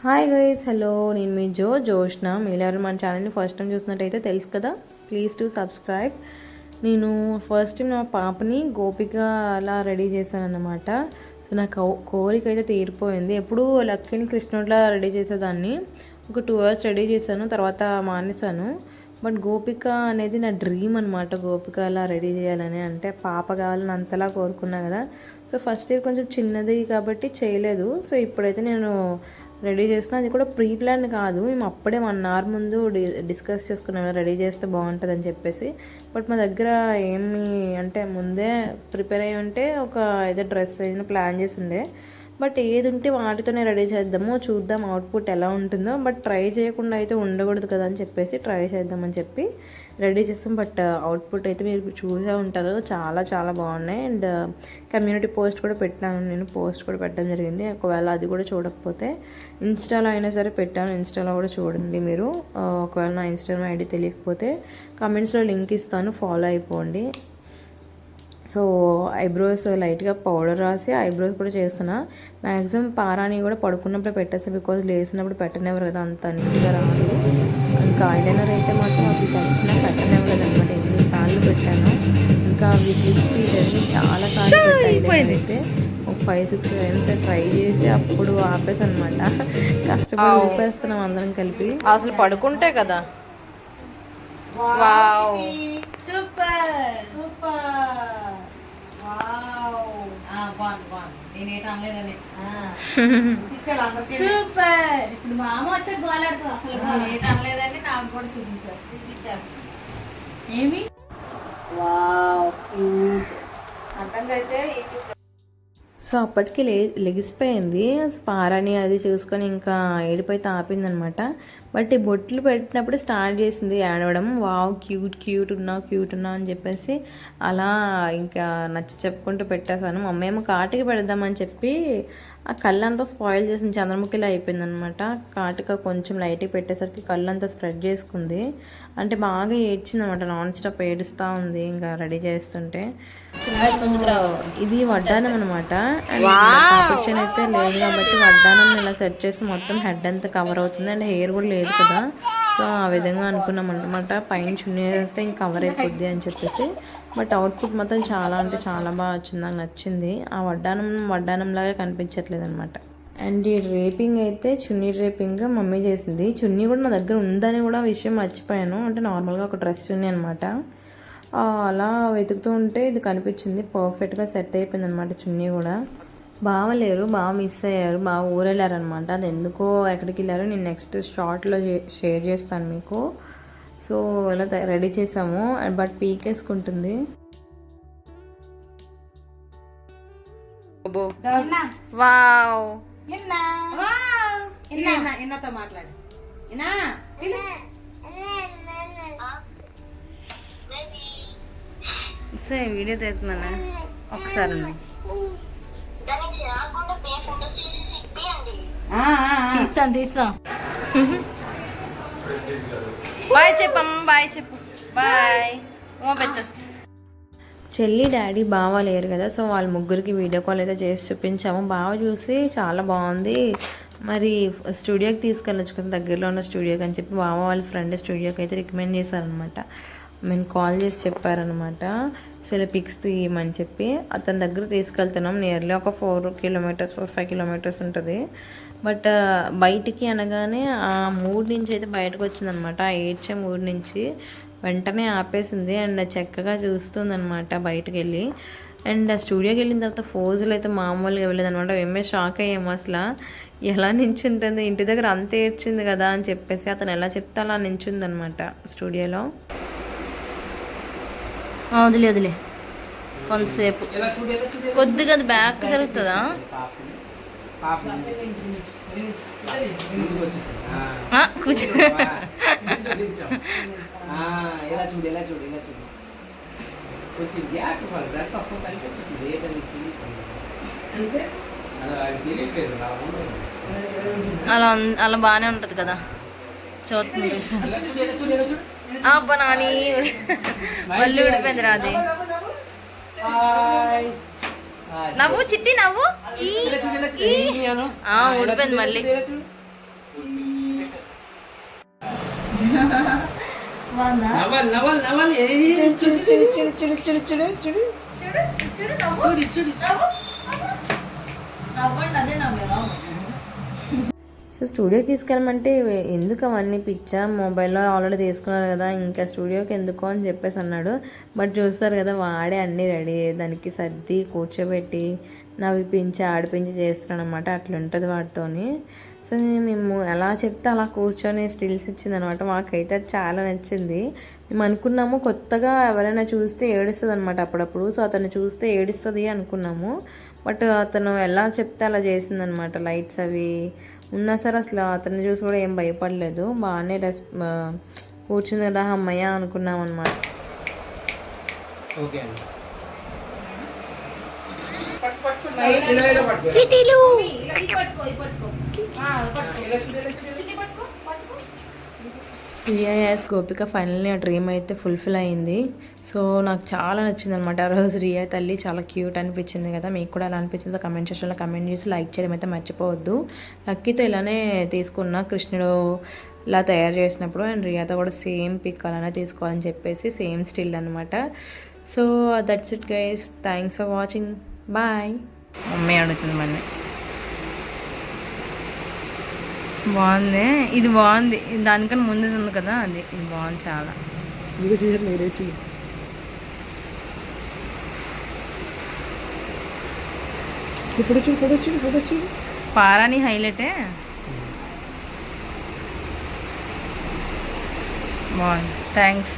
Hi guys, hello. నేను మీ జోష్న. మీరు మన ఛానల్ని ఫస్ట్ టైం చూసినట్టయితే తెలుసు కదా, ప్లీజ్ టు సబ్స్క్రైబ్. నేను ఫస్ట్ టైం నా పాపని గోపిక అలా రెడీ చేశాను అన్నమాట. సో నా కోరిక అయితే తీరిపోయింది. ఎప్పుడు లక్కీని కృష్ణుడిలా రెడీ చేసేదాన్ని. ఒక 2 hours రెడీ చేశాను, తర్వాత మానేశాను. బట్ గోపిక అనేది నా డ్రీమ్ అనమాట. గోపిక అలా రెడీ చేయాలని, అంటే పాప కావాలని అంతలా కోరుకున్నా కదా. సో ఫస్ట్ ఇయర్ కొంచెం చిన్నది కాబట్టి చేయలేదు. సో ఇప్పుడైతే నేను రెడీ చేస్తున్నా. అది కూడా ప్రీ ప్లాన్ కాదు, మేము అప్పుడే 1 hour ముందు డిస్కస్ చేసుకున్నాం రెడీ చేస్తే బాగుంటుంది అని చెప్పేసి. బట్ మా దగ్గర ఏమి అంటే ముందే ప్రిపేర్ అయ్యి ఉంటే ఒక ఏదో డ్రెస్ అయినా ప్లాన్ చేసి ఉండే. బట్ ఏది ఉంటే వాటితోనే రెడీ చేద్దాము, చూద్దాం అవుట్పుట్ ఎలా ఉంటుందో. బట్ ట్రై చేయకుండా అయితే ఉండకూడదు కదా అని చెప్పేసి ట్రై చేద్దామని చెప్పి రెడీ చేస్తాం. బట్ అవుట్పుట్ అయితే మీరు చూసే ఉంటారు, చాలా చాలా బాగున్నాయి. అండ్ కమ్యూనిటీ పోస్ట్ కూడా పెట్టాను, నేను పోస్ట్ కూడా పెట్టడం జరిగింది. ఒకవేళ అది కూడా చూడకపోతే ఇన్స్టాలో అయినా సరే పెట్టాను, ఇన్స్టాలో కూడా చూడండి మీరు. ఒకవేళ నా ఇన్స్టాగ్రామ్ ఐడి తెలియకపోతే కమెంట్స్లో లింక్ ఇస్తాను, ఫాలో అయిపోండి. సో ఐబ్రోస్ లైట్గా పౌడర్ రాసి ఐబ్రోస్ కూడా చేస్తున్నా. మ్యాక్సిమం పారాని కూడా పడుకున్నప్పుడు పెట్టేస్తాను, బికాజ్ లేచినప్పుడు పెట్టనివ్వరు కదా, అంత నీట్గా రాదు. ఇంకా ఐలైనర్ అయితే మాత్రం అసలు చచ్చిన పెట్టనివ్వలేదు అనమాట. ఎన్నిసార్లు పెట్టాను, ఇంకా లిప్స్టిక్ అయితే చాలాసార్లు పెట్టాను. అయితే ఒక 5-6 times ట్రై చేసి అప్పుడు ఆపేసి అనమాట. కష్టపడి ఊపేస్తున్నాం అందరం కలిపి. అసలు పడుకుంటే కదా. Wow, super super, super. ఇప్పుడు మా అమ్మ వచ్చే గోలాడుతుంది, అసలు అనలేదని నాకు కూడా చూపించారు. ఏమి వావ్ క్యూట్ అంతంగా అయితే. సో అప్పటికి లెగిసిపోయింది. పారాని అది చూసుకొని ఇంకా ఏడిపోయి ఆపిందనమాట. బట్ ఈ బొట్లు పెట్టినప్పుడు స్టార్ట్ చేసింది ఏడవడం. వావ్ క్యూట్ ఉన్నావు అని చెప్పేసి అలా ఇంకా నచ్చి చెప్పుకుంటూ పెట్టేశాను. మమ్మీ ఏమో కాటికి పెడదామని చెప్పి ఆ కళ్ళంతా స్పాయిల్ చేసింది, చంద్రముఖిలా అయిపోయిందనమాట. కాటుక కొంచెం లైట్గా పెట్టేసరికి కళ్ళంతా స్ప్రెడ్ చేసుకుంది. అంటే బాగా ఏడ్చింది అనమాట, నాన్ స్టాప్ ఏడుస్తూ ఉంది ఇంకా రెడీ చేస్తుంటే. ఇది వడ్డానం అనమాట. అండ్ కాంపిటీషన్ అయితే లేదు కాబట్టి వడ్డానం ఇలా సెట్ చేసి మొత్తం హెడ్ అంతా కవర్ అవుతుంది. అండ్ హెయిర్ కూడా లేదు కదా, సో ఆ విధంగా అనుకున్నాం అనమాట. పైన చున్నీ వేస్తే ఇంక కవర్ అయిపోద్ది అని చెప్పేసి. బట్ అవుట్పుట్ మాత్రం చాలా అంటే చాలా బాగా వచ్చింది, నాకు నచ్చింది. ఆ వడ్డానం లాగా కనిపించట్లేదు అనమాట. అండ్ ఈ డ్రేపింగ్ అయితే చున్నీ డ్రేపింగ్ మమ్మీ చేసింది. చున్నీ కూడా నా దగ్గర ఉందని కూడా విషయం మర్చిపోయాను. అంటే నార్మల్గా ఒక డ్రెస్ చున్నీ అనమాట. అలా వెతుకుతూ ఉంటే ఇది కనిపించింది, పర్ఫెక్ట్గా సెట్ అయిపోయింది అనమాట. చున్నీ కూడా బాగా లేరు, బాగా మిస్ అయ్యారు, బాగా ఊరెళ్ళారనమాట. అది ఎందుకో ఎక్కడికి వెళ్ళారో నేను నెక్స్ట్ షార్ట్లో షేర్ చేస్తాను మీకు. సో ఇలా రెడీ చేసాము. బట్ పీకేసుకుంటుంది. వావ్, ఎన్నతో మాట్లాడు. వీడియో తీస్తున్నానా ఒకసారి తీస్తాం. బాయ్ చెప్పమ్మ, బాయ్ చెప్పు, బాయ్. పెద్ద చెల్లి డాడీ బావ లేరు కదా, సో వాళ్ళ ముగ్గురికి వీడియో కాల్ అయితే చేసి చూపించాము. బావ చూసి చాలా బాగుంది, మరి స్టూడియోకి తీసుకెళ్ళొచ్చు కదా, దగ్గరలో ఉన్న స్టూడియోకి అని చెప్పి బావ వాళ్ళ ఫ్రెండ్ స్టూడియోకి అయితే రికమెండ్ చేశారనమాట. మేము కాల్ చేసి చెప్పారనమాట. సో ఇలా పిక్స్ తీయమని చెప్పి అతని దగ్గర తీసుకెళ్తున్నాం. నియర్లీ ఒక 4-5 kilometers ఉంటుంది. బట్ బయటికి అనగానే ఆ మూడ్ నుంచి అయితే బయటకు వచ్చిందనమాట. ఆ ఏడ్చే మూడ్ నుంచి వెంటనే ఆపేసింది. అండ్ చక్కగా చూస్తుంది అనమాట బయటకు వెళ్ళి. అండ్ ఆ స్టూడియోకి వెళ్ళిన తర్వాత ఫోజులు అయితే మామూలుగా వెళ్ళేదనమాట. మేమే షాక్ అయ్యాము, అసలు ఎలా నించుంటుంది, ఇంటి దగ్గర అంత ఏడ్చింది కదా అని చెప్పేసి. అతను ఎలా చెప్తే అలా నించుందనమాట స్టూడియోలో. వదిలే కొంతసేపు కొద్దిగా అది బ్యాక్ జరుగుతుందా. కూర్చో అలా అలా బాగానే ఉంటుంది కదా. చూస్తుంది అబ్బా నాని మళ్ళీ ఊడిపోయింది రాది. నవ్వు చిట్టి నవ్వు, ఊడిపోయింది మళ్ళీ. బాగుందా? నవల్ నవల్ నవల్ చూడు చూడు చూడు చూడు చూడు చూడు చూడు చూడు చూడు నవ్వు. నవ్వు. నవ్వండి, అదే నవ్వు. సో స్టూడియోకి తీసుకెళ్ళమంటే ఎందుకు అవన్నీ పిచ్చా, మొబైల్లో ఆల్రెడీ తీసుకున్నారు కదా, ఇంకా స్టూడియోకి ఎందుకు అని చెప్పేసి అన్నాడు. బట్ చూస్తారు కదా వాడే అన్నీ రెడీ, దానికి సర్ది కూర్చోబెట్టి నవ్విపించి ఆడిపించి చేస్తున్నాడు అనమాట. అట్లుంటుంది వాటితోని. సో మేము ఎలా చెప్తే అలా కూర్చొని స్టిల్స్ ఇచ్చింది అనమాట. మాకైతే అది చాలా నచ్చింది. మేము అనుకున్నాము కొత్తగా ఎవరైనా చూస్తే ఏడుస్తుంది అనమాట అప్పుడప్పుడు. సో అతను చూస్తే ఏడుస్తుంది అనుకున్నాము. బట్ అతను ఎలా చెప్తే అలా చేసిందనమాట. లైట్స్ అవి ఉన్నా సరే అసలు అతన్ని చూసి కూడా ఏం భయపడలేదు. బాగానే కూర్చుంది కదా అమ్మయ్య అనుకున్నాం అనమాట. ఓకే అండి. చిటీలు రియా గోపిక ఫైనల్లీ ఆ డ్రీమ్ అయితే ఫుల్ఫిల్ అయింది. సో నాకు చాలా నచ్చింది అనమాట ఆ రోజు. రియా తల్లి చాలా క్యూట్ అనిపించింది కదా. మీకు కూడా ఎలా అనిపించిందో కమెంట్ సెక్షన్లో కమెంట్ చేసి లైక్ చేయడం అయితే మర్చిపోవద్దు. లక్కీతో ఇలానే తీసుకున్న కృష్ణుడు ఇలా తయారు చేసినప్పుడు అండ్ రియాతో కూడా సేమ్ పిక్ అలానే తీసుకోవాలని చెప్పేసి సేమ్ స్టిల్ అనమాట. So that's it guys, thanks for watching, bye. Mummy అడుగుతుంది మళ్ళీ. బాగుంది, ఇది బాగుంది. దానికన్నా ముందు ఉంది కదా అది, ఇది బాగుంది చాలా. ఇప్పుడు చూడు పారాని హైలైటే బాగుంది. థ్యాంక్స్.